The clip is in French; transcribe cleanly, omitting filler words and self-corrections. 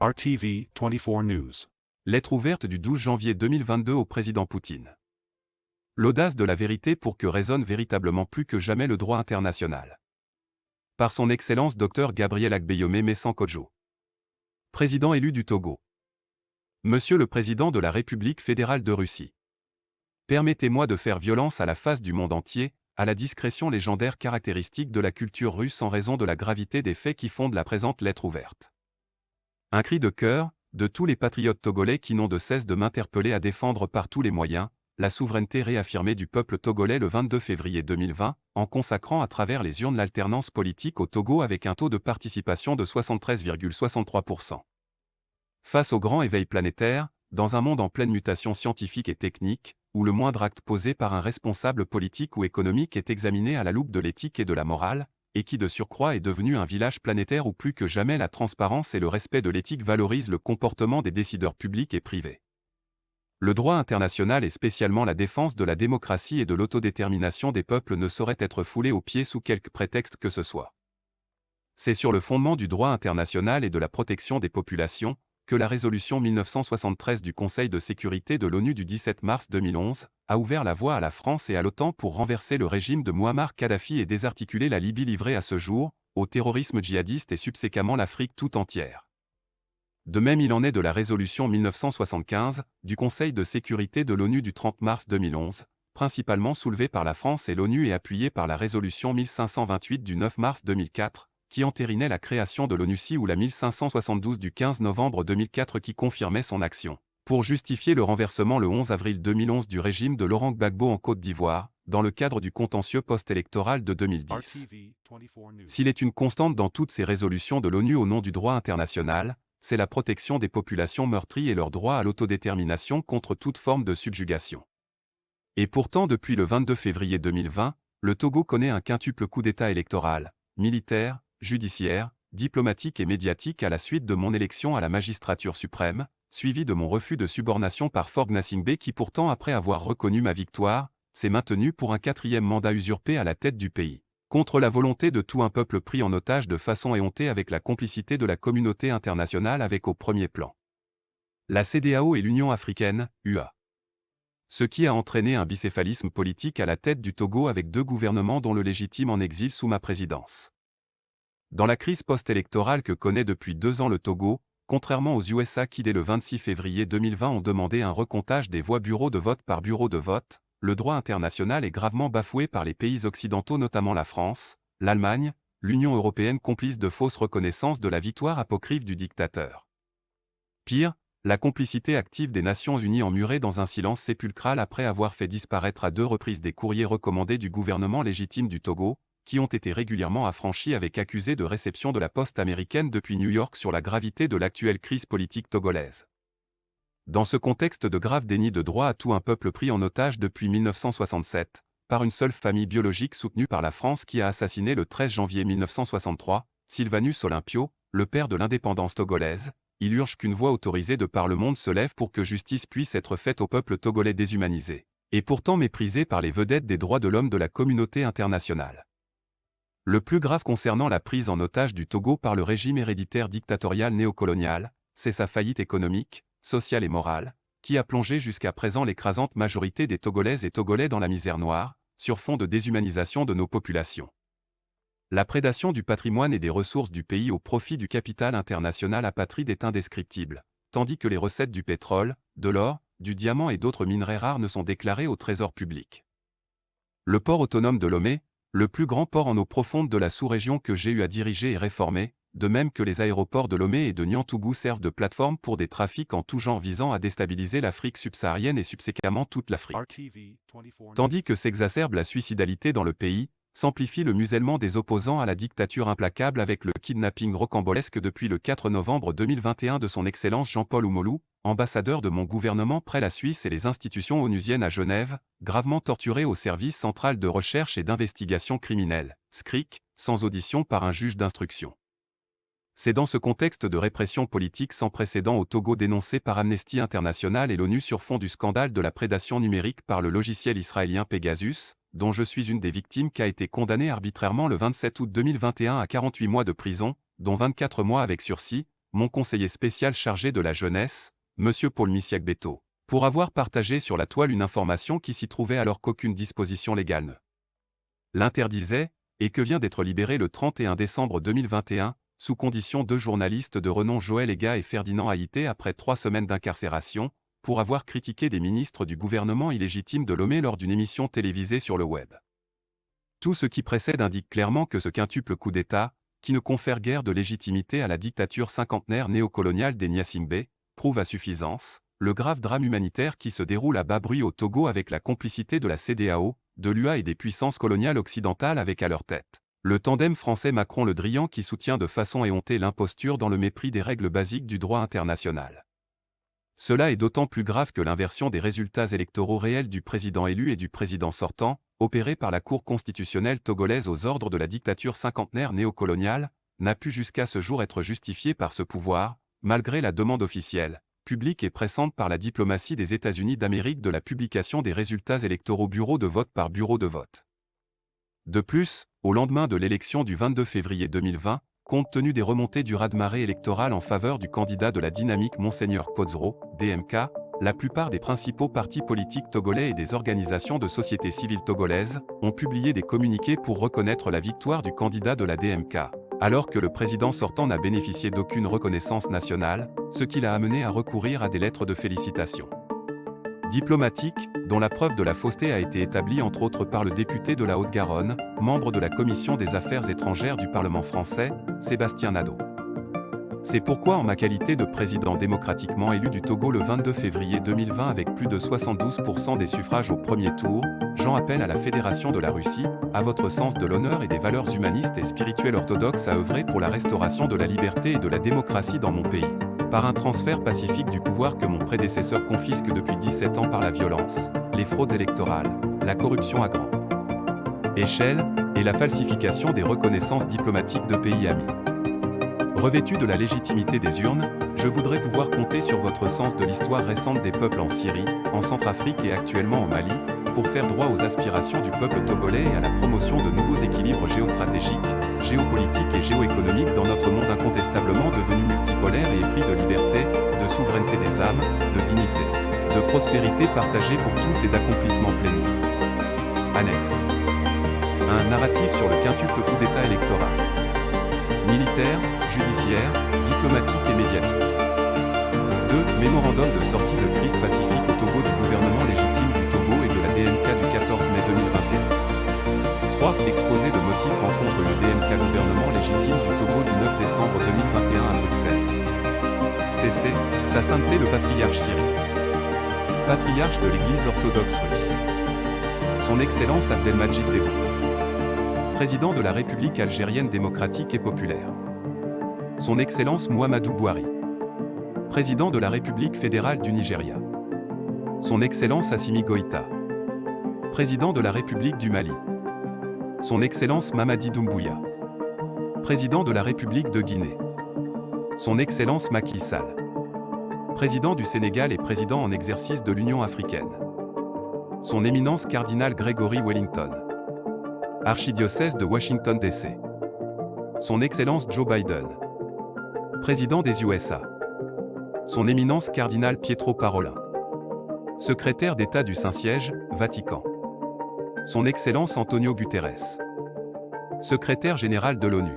RTV 24 News. Lettre ouverte du 12 janvier 2022 au président Poutine. L'audace de la vérité pour que résonne véritablement plus que jamais le droit international. Par son Excellence Dr Gabriel Agbeyome Messan-Kodjo. Président élu du Togo. Monsieur le Président de la République fédérale de Russie. Permettez-moi de faire violence à la face du monde entier, à la discrétion légendaire caractéristique de la culture russe en raison de la gravité des faits qui fondent la présente lettre ouverte. Un cri de cœur, de tous les patriotes togolais qui n'ont de cesse de m'interpeller à défendre par tous les moyens, la souveraineté réaffirmée du peuple togolais le 22 février 2020, en consacrant à travers les urnes l'alternance politique au Togo avec un taux de participation de 73,63%. Face au grand éveil planétaire, dans un monde en pleine mutation scientifique et technique, où le moindre acte posé par un responsable politique ou économique est examiné à la loupe de l'éthique et de la morale, et qui de surcroît est devenu un village planétaire où plus que jamais la transparence et le respect de l'éthique valorisent le comportement des décideurs publics et privés. Le droit international et spécialement la défense de la démocratie et de l'autodétermination des peuples ne saurait être foulé aux pieds sous quelque prétexte que ce soit. C'est sur le fondement du droit international et de la protection des populations que la résolution 1973 du Conseil de sécurité de l'ONU du 17 mars 2011 a ouvert la voie à la France et à l'OTAN pour renverser le régime de Mouammar Kadhafi et désarticuler la Libye livrée à ce jour au terrorisme djihadiste et subséquemment l'Afrique tout entière. De même il en est de la résolution 1975 du Conseil de sécurité de l'ONU du 30 mars 2011, principalement soulevée par la France et l'ONU et appuyée par la résolution 1528 du 9 mars 2004, qui entérinait la création de l'ONUCI ou la 1572 du 15 novembre 2004 qui confirmait son action, pour justifier le renversement le 11 avril 2011 du régime de Laurent Gbagbo en Côte d'Ivoire, dans le cadre du contentieux post-électoral de 2010. S'il est une constante dans toutes ces résolutions de l'ONU au nom du droit international, c'est la protection des populations meurtries et leur droit à l'autodétermination contre toute forme de subjugation. Et pourtant depuis le 22 février 2020, le Togo connaît un quintuple coup d'État électoral, militaire, judiciaire, diplomatique et médiatique à la suite de mon élection à la magistrature suprême, suivi de mon refus de subornation par Faure Gnassingbé qui pourtant après avoir reconnu ma victoire, s'est maintenu pour un quatrième mandat usurpé à la tête du pays, contre la volonté de tout un peuple pris en otage de façon éhontée avec la complicité de la communauté internationale avec au premier plan la CEDEAO et l'Union africaine, UA. Ce qui a entraîné un bicéphalisme politique à la tête du Togo avec deux gouvernements dont le légitime en exil sous ma présidence. Dans la crise post-électorale que connaît depuis 2 ans le Togo, contrairement aux USA qui dès le 26 février 2020 ont demandé un recomptage des voix bureau de vote par bureau de vote, le droit international est gravement bafoué par les pays occidentaux notamment la France, l'Allemagne, l'Union européenne complice de fausses reconnaissances de la victoire apocryphe du dictateur. Pire, la complicité active des Nations Unies emmurée dans un silence sépulcral après avoir fait disparaître à 2 reprises des courriers recommandés du gouvernement légitime du Togo, qui ont été régulièrement affranchis avec accusés de réception de la poste américaine depuis New York sur la gravité de l'actuelle crise politique togolaise. Dans ce contexte de grave déni de droit à tout un peuple pris en otage depuis 1967, par une seule famille biologique soutenue par la France qui a assassiné le 13 janvier 1963, Sylvanus Olympio, le père de l'indépendance togolaise, il urge qu'une voix autorisée de par le monde se lève pour que justice puisse être faite au peuple togolais déshumanisé, et pourtant méprisé par les vedettes des droits de l'homme de la communauté internationale. Le plus grave concernant la prise en otage du Togo par le régime héréditaire dictatorial néocolonial, c'est sa faillite économique, sociale et morale, qui a plongé jusqu'à présent l'écrasante majorité des Togolaises et Togolais dans la misère noire, sur fond de déshumanisation de nos populations. La prédation du patrimoine et des ressources du pays au profit du capital international apatride est indescriptible, tandis que les recettes du pétrole, de l'or, du diamant et d'autres minerais rares ne sont déclarées au trésor public. Le port autonome de Lomé, le plus grand port en eau profonde de la sous-région que j'ai eu à diriger et réformer, de même que les aéroports de Lomé et de Niantougou servent de plateforme pour des trafics en tout genre visant à déstabiliser l'Afrique subsaharienne et subséquemment toute l'Afrique. Tandis que s'exacerbe la suicidalité dans le pays, s'amplifie le musellement des opposants à la dictature implacable avec le kidnapping rocambolesque depuis le 4 novembre 2021 de son Excellence Jean-Paul Oumolou, ambassadeur de mon gouvernement près la Suisse et les institutions onusiennes à Genève, gravement torturé au service central de recherche et d'investigation criminelle, SCRIC, sans audition par un juge d'instruction. C'est dans ce contexte de répression politique sans précédent au Togo dénoncé par Amnesty International et l'ONU sur fond du scandale de la prédation numérique par le logiciel israélien Pegasus, dont je suis une des victimes qu'a été condamné arbitrairement le 27 août 2021 à 48 mois de prison, dont 24 mois avec sursis, mon conseiller spécial chargé de la jeunesse, M. Paul Missiak-Beto, pour avoir partagé sur la toile une information qui s'y trouvait alors qu'aucune disposition légale ne l'interdisait, et que vient d'être libéré le 31 décembre 2021, sous condition deux journalistes de renom Joël Ega et Ferdinand Haïté après 3 semaines d'incarcération, pour avoir critiqué des ministres du gouvernement illégitime de Lomé lors d'une émission télévisée sur le web. Tout ce qui précède indique clairement que ce quintuple coup d'État, qui ne confère guère de légitimité à la dictature cinquantenaire néocoloniale des Gnassingbé, prouve à suffisance le grave drame humanitaire qui se déroule à bas bruit au Togo avec la complicité de la CEDEAO, de l'UA et des puissances coloniales occidentales avec à leur tête le tandem français Macron-Le Drian qui soutient de façon éhontée l'imposture dans le mépris des règles basiques du droit international. Cela est d'autant plus grave que l'inversion des résultats électoraux réels du président élu et du président sortant, opérée par la Cour constitutionnelle togolaise aux ordres de la dictature cinquantenaire néocoloniale, n'a pu jusqu'à ce jour être justifiée par ce pouvoir, malgré la demande officielle, publique et pressante par la diplomatie des États-Unis d'Amérique de la publication des résultats électoraux bureau de vote par bureau de vote. De plus, au lendemain de l'élection du 22 février 2020, compte tenu des remontées du raz-de-marée électoral en faveur du candidat de la dynamique Monseigneur Podzro, DMK, la plupart des principaux partis politiques togolais et des organisations de société civile togolaises ont publié des communiqués pour reconnaître la victoire du candidat de la DMK, alors que le président sortant n'a bénéficié d'aucune reconnaissance nationale, ce qui l'a amené à recourir à des lettres de félicitations diplomatiques, dont la preuve de la fausseté a été établie entre autres par le député de la Haute-Garonne, membre de la Commission des Affaires étrangères du Parlement français, Sébastien Nadeau. C'est pourquoi en ma qualité de président démocratiquement élu du Togo le 22 février 2020 avec plus de 72% des suffrages au premier tour, j'en appelle à la Fédération de la Russie, à votre sens de l'honneur et des valeurs humanistes et spirituelles orthodoxes à œuvrer pour la restauration de la liberté et de la démocratie dans mon pays, par un transfert pacifique du pouvoir que mon prédécesseur confisque depuis 17 ans par la violence, les fraudes électorales, la corruption à grande échelle, et la falsification des reconnaissances diplomatiques de pays amis. Revêtu de la légitimité des urnes, je voudrais pouvoir compter sur votre sens de l'histoire récente des peuples en Syrie, en Centrafrique et actuellement au Mali, pour faire droit aux aspirations du peuple togolais et à la promotion de nouveaux équilibres géostratégiques, géopolitiques et géoéconomiques dans notre monde incontestablement devenu multipolaire et épris de liberté, de souveraineté des âmes, de dignité, de prospérité partagée pour tous et d'accomplissement plénier. Annexe. Un narratif sur le quintuple coup d'État électoral. Militaire, judiciaire, diplomatique et médiatique. 2. Mémorandum de sortie de crise pacifique au Togo du gouvernement légitime du Togo et de la DMK du 14 mai 2021. 3. Exposé de motifs rencontre le DMK gouvernement légitime du Togo du 9 décembre 2021 à Bruxelles. CC, Sa Sainteté le Patriarche Cyril. Patriarche de l'Église orthodoxe russe. Son Excellence Abdelmadjid Tebboune. Président de la République algérienne démocratique et populaire. Son Excellence Mouhamadou Bouhari. Président de la République fédérale du Nigeria. Son Excellence Assimi Goïta. Président de la République du Mali. Son Excellence Mamadi Doumbouya. Président de la République de Guinée. Son Excellence Macky Sall. Président du Sénégal et président en exercice de l'Union africaine. Son Éminence Cardinal Gregory Wellington. Archidiocèse de Washington DC. Son Excellence Joe Biden. Président des USA. Son Éminence Cardinal Pietro Parolin. Secrétaire d'État du Saint-Siège, Vatican. Son Excellence Antonio Guterres. Secrétaire général de l'ONU.